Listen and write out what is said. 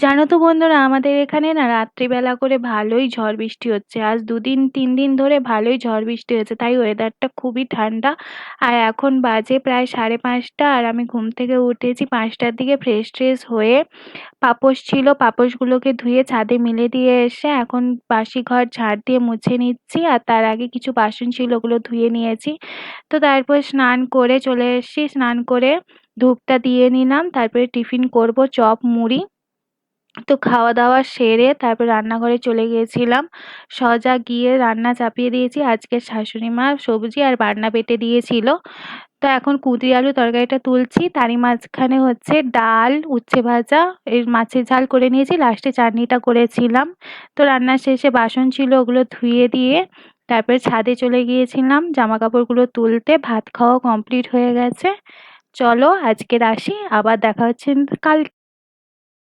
জানো তো বন্ধুরা, আমাদের এখানে না রাত্রিবেলা করে ভালোই ঝড় বৃষ্টি হচ্ছে। আজ 2 দিন 3 দিন ধরে ভালোই ঝড় বৃষ্টি হচ্ছে, তাই ওয়েদারটা খুবই ঠান্ডা। আর এখন বাজে প্রায় 5:30, আর আমি ঘুম থেকে উঠেছি 5টার দিকে। ফ্রেশ ট্রেশ হয়ে পাপোশ ছিল, পাপোশগুলোকে ধুয়ে ছাদে মেলে দিয়ে এসে এখন বাসি ঘর ঝাড় দিয়ে মুছে নিচ্ছি। আর তার আগে কিছু বাসন ছিল, ওগুলো ধুয়ে নিয়েছি। তো তারপর স্নান করে চলে এসেছি, স্নান করে ধূপটা দিয়ে নিলাম, তারপরে টিফিন করব, চপ মুড়ি। তো খাওয়া দাওয়া সেরে তারপর রান্নাঘরে চলে গিয়েছিলাম। সজা গিয়ে রান্না চাপিয়ে দিয়েছি। আজকে শাশুড়ি মা সবজি আর বাটনা বেটে দিয়েছিল। তো এখন কুঁদরি আলু তরকারিটা তুলছি, তারই মাঝখানে হচ্ছে ডাল, উচ্ছে ভাজা, এই মাছের ঝাল করে নিয়েছি, লাস্টে চাটনিটা করেছিলাম। তো রান্না শেষে বাসন ছিল, ওগুলো ধুয়ে দিয়ে তারপরে ছাদে চলে গিয়েছিলাম জামা কাপড়গুলো তুলতে। ভাত খাওয়া কমপ্লিট হয়ে গেছে। চলো আজকের আসি, আবার দেখা হচ্ছে কাল।